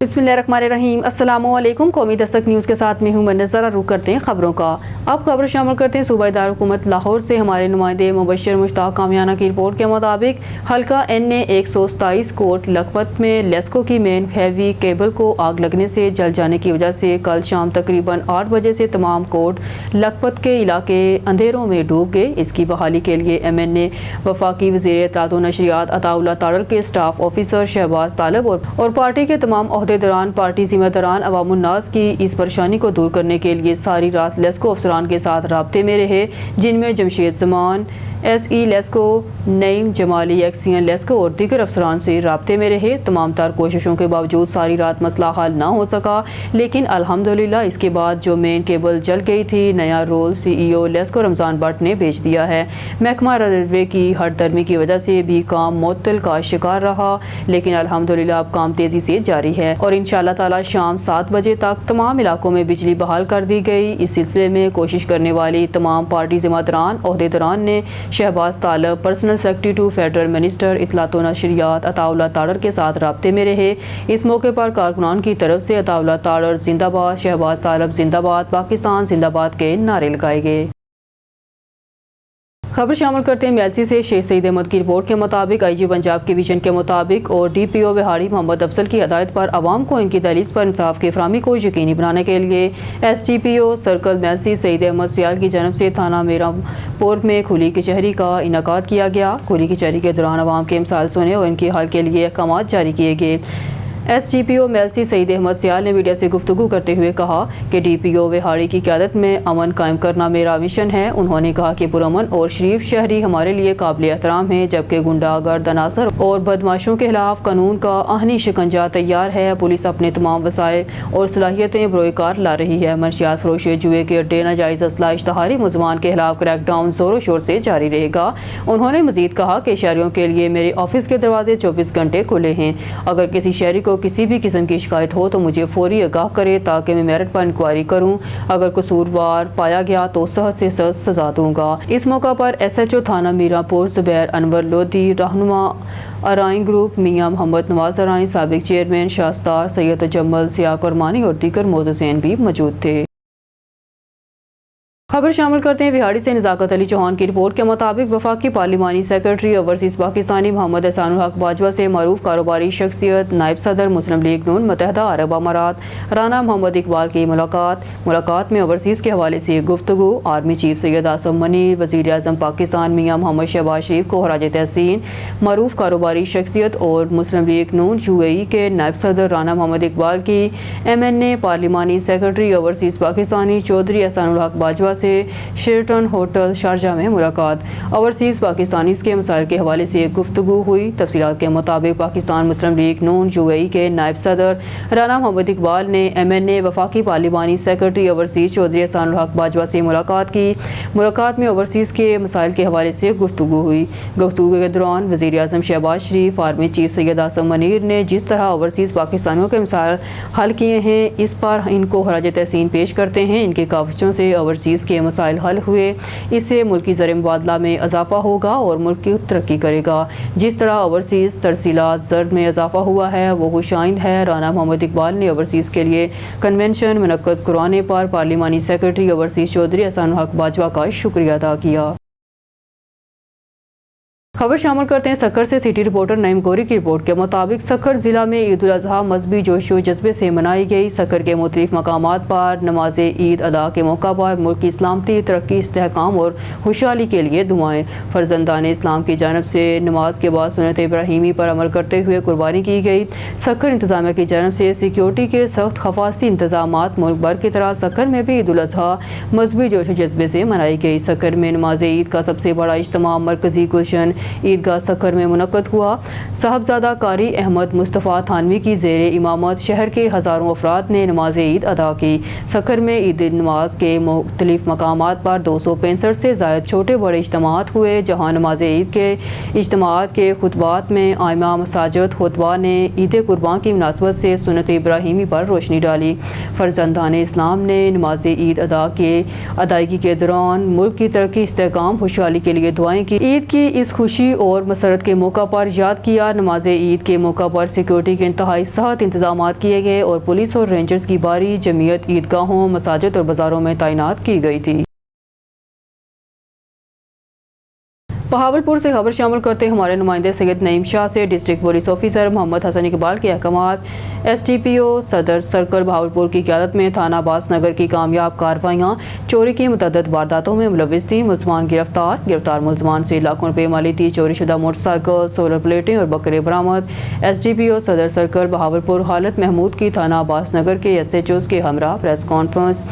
बिस्मिल्लाहिर्रहमानिर्रहीम। अस्सलामुअलैकुम। कौमी दस्तक न्यूज़ के साथ मैं हूँ मंजर। रुख करते हैं खबरों का। अब खबर शामिल करते हैं सूबाई दारुल हुकूमत लाहौर से हमारे नुमाइंदे मुबश्शिर मुश्ताक कामियाना की रिपोर्ट के मुताबिक हल्का NA 127 कोट लखपत में लेस्को की मेन हैवी केबल को आग लगने से जल जाने की वजह से कल शाम तकरीबन 8 बजे से तमाम कोट लखपत के इलाके अंधेरों में डूब गए। इसकी बहाली के लिए MNA वफाकी वज़ीर इत्तलात व नशरियात अताउल्लाह तारड़ के स्टाफ ऑफिसर शहबाज तालब और पार्टी के तमाम दौरान पार्टी जिम्मेदारान अवामुन्नास की इस परेशानी को दूर करने के लिए सारी रात लेस्को अफसरान के साथ राब्ते में रहे, जिनमें जमशेद जमान SE लेस्को, नईम जमाली एक्सियन लेस्को और दीगर अफसरान से राब्ते में रहे। तमाम तार कोशिशों के बावजूद सारी रात मसला हल ना हो सका, लेकिन अल्हम्दुलिल्लाह इसके बाद जो मेन केबल जल गई थी, नया रोल CEO लेस्को रमज़ान भट्ट ने भेज दिया है। महकमा रेलवे की हड़दर्मी की वजह से भी काम मुअत्तल का शिकार रहा, लेकिन अल्हम्दुलिल्लाह अब काम तेज़ी से जारी है और इंशाअल्लाह ताला शाम 7 बजे तक तमाम इलाकों में बिजली बहाल कर दी गई। इस सिलसिले में कोशिश करने वाली तमाम पार्टी जिम्मेदारान ओहदेदारान ने Shahbaz Talib, personal secretary to federal minister इत्तलात व नशरियात अताउल्लाह तारड़ के साथ राब्ते में रहे। इस मौके पर कारकुनान की तरफ से अताउल्लाह तारड़ जिंदाबाद, शहबाज तालब जिंदाबाद, पाकिस्तान जिंदाबाद के नारे लगाए गए। खबर शामिल करते हैं MLC से शेख सईद अहमद की रिपोर्ट के मुताबिक IG पंजाब के विजन के मुताबिक और DPO बिहाड़ी मोहम्मद अफजल की हदायत पर आवाम को इनकी दहलीज पर इंसाफ की फराहमी को यकीनी बनाने के लिए SDPO circle MLC Saeed Ahmed Sial की जानब से थाना मीरापुर में खुली कचहरी का इनकाद किया गया। खुली कचहरी के दौरान आवाम के मसाइल सुने और इनके हल के लिए अहकाम जारी किए गए। SDPO MLC सईद अहमद सियाल ने मीडिया से गुफ्तगू करते हुए कहा कि DPO बिहाड़ी की क़यादत में अमन कायम करना मेरा मिशन है। उन्होंने कहा कि पुरअमन और शरीफ शहरी हमारे लिए काबिल एहतराम है, जबकि गुंडागर्द अनासर और बदमाशों के खिलाफ कानून का आहनी शिकंजा तैयार है। पुलिस अपने तमाम वसाइल और सलाहियतें बरोकार ला रही है। मनशियात फरोशी, जुए के अड्डे, नाजायज़ असला, इश्तहारी मुलजमान के खिलाफ क्रैकडाउन जोरों शोर से जारी रहेगा। उन्होंने मजीद कहा कि शहरियों के लिए मेरे ऑफिस के दरवाजे 24 घंटे खुले हैं। अगर किसी शहरी को किसी भी किस्म की शिकायत हो तो मुझे फौरी आगाह करे ताकि मैं मेरिट पर इंक्वायरी करूं। अगर कसूरवार पाया गया तो सख्त से सख्त सजा दूंगा। इस मौका पर SHO थाना मीरापुर जुबैर अनवर लोधी, रहनुमा अराइन ग्रुप मियां मोहम्मद नवाज अराइन, साबिक चेयरमैन शास्तार सैयद जम्मल सिया कुरमानी और दीगर मोज़ज़ीन भी मौजूद थे। खबर शामिल करते हैं बिहाड़ी से नज़ाकत अली चौहान की रिपोर्ट के मुताबिक वफाकी पार्लिमानी सेक्रेटरी ओवरसीज़ पाकिस्तानी मोहम्मद एहसानुल हक बाजवा से मरूफ कारोबारी शख्सियत नायब सदर मुस्लिम लीग नून मुत्तहदा अरब अमारात राना मोहम्मद इकबाल की मुलाकात में ओवरसीज़ के हवाले से गुफ्तगू। आर्मी चीफ सैयद आसम मनीर, वज़ीर आज़म पाकिस्तान मियां मोहम्मद शहबाज शरीफ को खराज तहसीन, मरूफ कारोबारी शख्सियत और मुस्लिम लीग नून UAE के नायब सदर राना मोहम्मद इकबाल की MNA पार्लिमानी सेक्रेटरी ओवरसीज़ पाकिस्तानी चौधरी एहसानुल हक बाजवा से शेरटन होटल शारजा में मुलाकात। ओवरसीज़ पाकिस्तानी के मसाइल के हवाले से गुफ्तगू हुई। तफसीलात के मुताबिक पाकिस्तान मुस्लिम लीग नून UAE के नायब सदर राना मोहम्मद इकबाल ने MNA वफाकी पार्लिमानी सेक्रेटरी ओवरसीज़ चौधरी एहसानुल हक बाजवा से मुलाकात की। मुलाकात में ओवरसीज़ के मसाइल के हवाले से गुफ्तगू हुई। गुफ्तगू के दौरान वज़ीर आज़म शहबाज शरीफ, आर्मी चीफ सैयद आसम मनीर ने जिस तरह ओवरसीज़ पाकिस्तानियों के मसाइल हल किए हैं, इस पर इनको खराज तहसीन पेश करते हैं। इनके काविशों से ओवरसीज़ के मसाइल हल हुए, इससे मुल्की ज़र मुबादला में इजाफा होगा और मुल्क की तरक्की करेगा। जिस तरह ओवरसीज़ तरसीलात ज़र में इजाफा हुआ है वो खुशाइंद है। राना मोहम्मद इकबाल ने ओवरसीज़ के लिए कन्वेंशन मुनक्कद करवाने पर पार्लिमानी सेक्रेटरी ओवरसीज़ चौधरी एहसानुल हक बाजवा का शुक्रिया अदा किया। खबर शामिल करते हैं सक्कर से सिटी रिपोर्टर नईम गौरी की रिपोर्ट के मुताबिक सक्कर जिला में ईद उल अज़हा मजहबी जोशो जज्बे से मनाई गई। सक्कर के मुख्तलिफ मकामात पर नमाज ईद अदा के मौका पर मुल्क की इस्लामती तरक्की, इस्तेहकाम और खुशहाली के लिए दुआएं। फर्जंदान इस्लाम की जानब से नमाज के बाद सुन्नत इब्राहीमी पर अमल करते हुए कुर्बानी की गई। सक्कर इंतजामिया की जानब से सिक्योरिटी के सख्त हफाजती इंतजामात मुल्क भर की तरह सक्कर में भी ईद उल अज़हा मजहबी जोशो जज्बे से मनाई गई। सक्कर में नमाज ईद का सबसे बड़ा इज्तिमा मरकजी गुलशन ईदगाह सक्कर में मुनक्कद हुआ। साहबजादा कारी अहमद मुस्तफ़ा थानवी की ज़ेर इमामत शहर के हज़ारों अफराद ने नमाज ईद अदा की। सक्कर में ईद नमाज के मुख्तलिफ मकामात पर 265 से ज़ायद छोटे बड़े इज्तिमात हुए, जहाँ नमाज ईद के इज्तिमात के खुतबात में आइमा मसाजिद खुतबा ने ईद कुर्बान की मुनासबत से सुन्नत इब्राहीमी पर रोशनी डाली। फर्जंदान इस्लाम ने नमाज ईद अदायगी के दौरान मुल्क की तरक्की, इस्तेहकाम, खुशहाली के लिए दुआएं की। ईद की इस खुशी خوشی اور مسرت کے موقع پر یاد کیا۔ نماز عید کے موقع پر سیکورٹی کے انتہائی سخت انتظامات کیے گئے اور پولیس اور رینجرز کی بھاری جمعیت عیدگاہوں، مساجد اور بازاروں میں تعینات کی گئی تھی۔ بہاولپور سے خبر شامل کرتے ہمارے نمائندے سید نعیم شاہ سے ڈسٹرکٹ پولیس آفیسر محمد حسن اقبال کے احکامات۔ ایس ٹی پی او صدر سرکل بہاولپور کی قیادت میں تھانہ عباس نگر کی کامیاب کارروائیاں، چوری کی متعدد وارداتوں میں ملوث 3 ملزمان گرفتار ملزمان سے لاکھوں روپے مالی تھی، چوری شدہ موٹر سائیکل، سولر پلیٹیں اور بکرے برآمد۔ ایس ڈی پی او صدر سرکل بہاولپور خالد محمود کی تھانہ عباس نگر کے ایس ایچ اوز کے ہمراہ پریس کانفرنس۔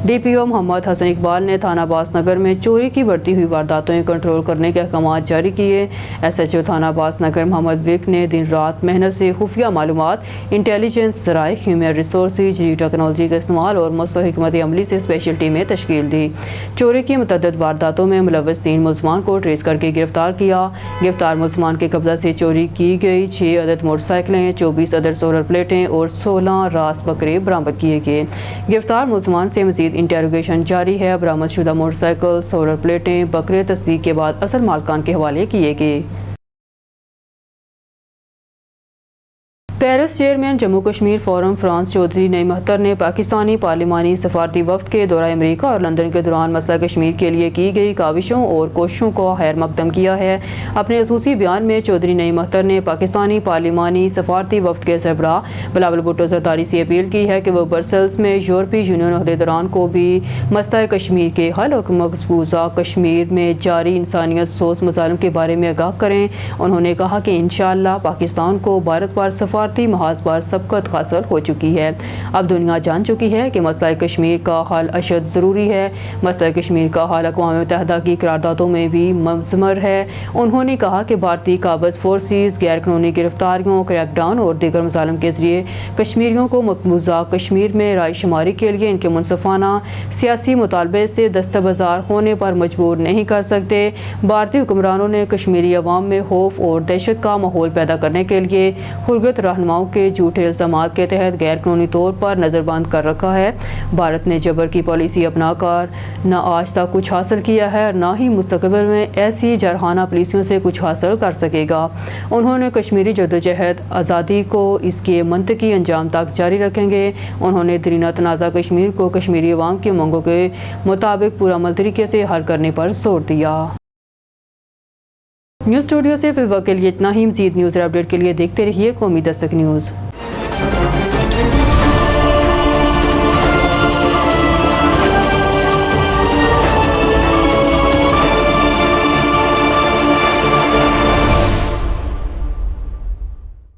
ڈی پی او محمد حسن اقبال نے تھانہ عباس نگر میں چوری کی بڑھتی ہوئی وارداتیں کنٹرول کرنے کے احکامات جاری کیے۔ ایس ایچ او تھانہ عباس نگر محمد وک نے دن رات محنت سے خفیہ معلومات، انٹیلیجنس ذرائع، ہیومن ریسورسز، جدید ٹیکنالوجی کا استعمال اور مؤثر حکمت عملی سے اسپیشل ٹیمیں تشکیل دی۔ چوری کی متعدد وارداتوں میں ملوث 3 ملزمان کو ٹریس کر کے گرفتار کیا۔ گرفتار ملزمان کے قبضہ سے چوری کی گئی 6 عدد موٹر سائیکلیں، 24 عدد سولر پلیٹیں اور 16 راس بکرے برآمد کیے گئے۔ گرفتار ملزمان سے مزید انٹروگیشن جاری ہے۔ برآمد شدہ موٹر سائیکل، سولر پلیٹیں، بکرے تصدیق کے بعد اصل مالکان کے حوالے کیے گئے۔ Paris chairman Jammu Kashmir forum France Chaudhry Naeem Akhtar نے پاکستانی پارلیمانی سفارتی وفد کے دورہ امریکہ اور لندن کے دوران مسئلہ کشمیر کے لیے کی گئی کاوشوں اور کوششوں کو خیر مقدم کیا ہے۔ اپنے خصوصی بیان میں چودھری نعیم اختر نے پاکستانی پارلیمانی سفارتی وفد کے سربراہ بلاول بھٹو زرداری سے اپیل کی ہے کہ وہ برسلز میں یورپی یونین عہدیداران کو بھی مسئلہ کشمیر کے حل اور مقبوضہ کشمیر میں جاری انسانیت سوز مظالم کے بارے میں آگاہ کریں۔ انہوں نے کہا کہ انشاءاللہ پاکستان کو بھارت پر سفارتی محاذ پر سبقت حاصل ہو چکی ہے۔ اب دنیا جان چکی ہے کہ مسئلہ کشمیر کا حل اشد ضروری ہے۔ مسئلہ کشمیر کا حل اقوام متحدہ کی قراردادوں میں بھی مضمر ہے۔ انہوں نے کہا کہ بھارتی قابض فورسز غیر قانونی گرفتاریوں، کریک ڈاؤن اور دیگر مظالم کے ذریعے کشمیریوں کو مقبوضہ کشمیر میں رائے شماری کے لیے ان کے منصفانہ سیاسی مطالبے سے دستبردار ہونے پر مجبور نہیں کر سکتے۔ بھارتی حکمرانوں نے کشمیری عوام میں خوف اور دہشت کا ماحول پیدا کرنے کے لیے خرگت رہنماؤں کے جھوٹے الزامات کے تحت غیر قانونی طور پر نظر بند کر رکھا ہے۔ بھارت نے جبر کی پالیسی اپنا کر نہ آج تک کچھ حاصل کیا ہے، نہ ہی مستقبل میں ایسی جارحانہ پالیسیوں سے کچھ حاصل کر سکے گا۔ انہوں نے کشمیری جدوجہد آزادی کو اس کے منطقی انجام تک جاری رکھیں گے۔ انہوں نے درینہ تنازع کشمیر کو کشمیری عوام کی مانگوں کے مطابق پرامن طریقے سے حل کرنے پر زور دیا۔ نیوز اسٹوڈیو سے فی الوقت کے لیے اتنا ہی۔ مزید نیوز اور اپڈیٹ کے لیے دیکھتے رہیے قومی دستک نیوز۔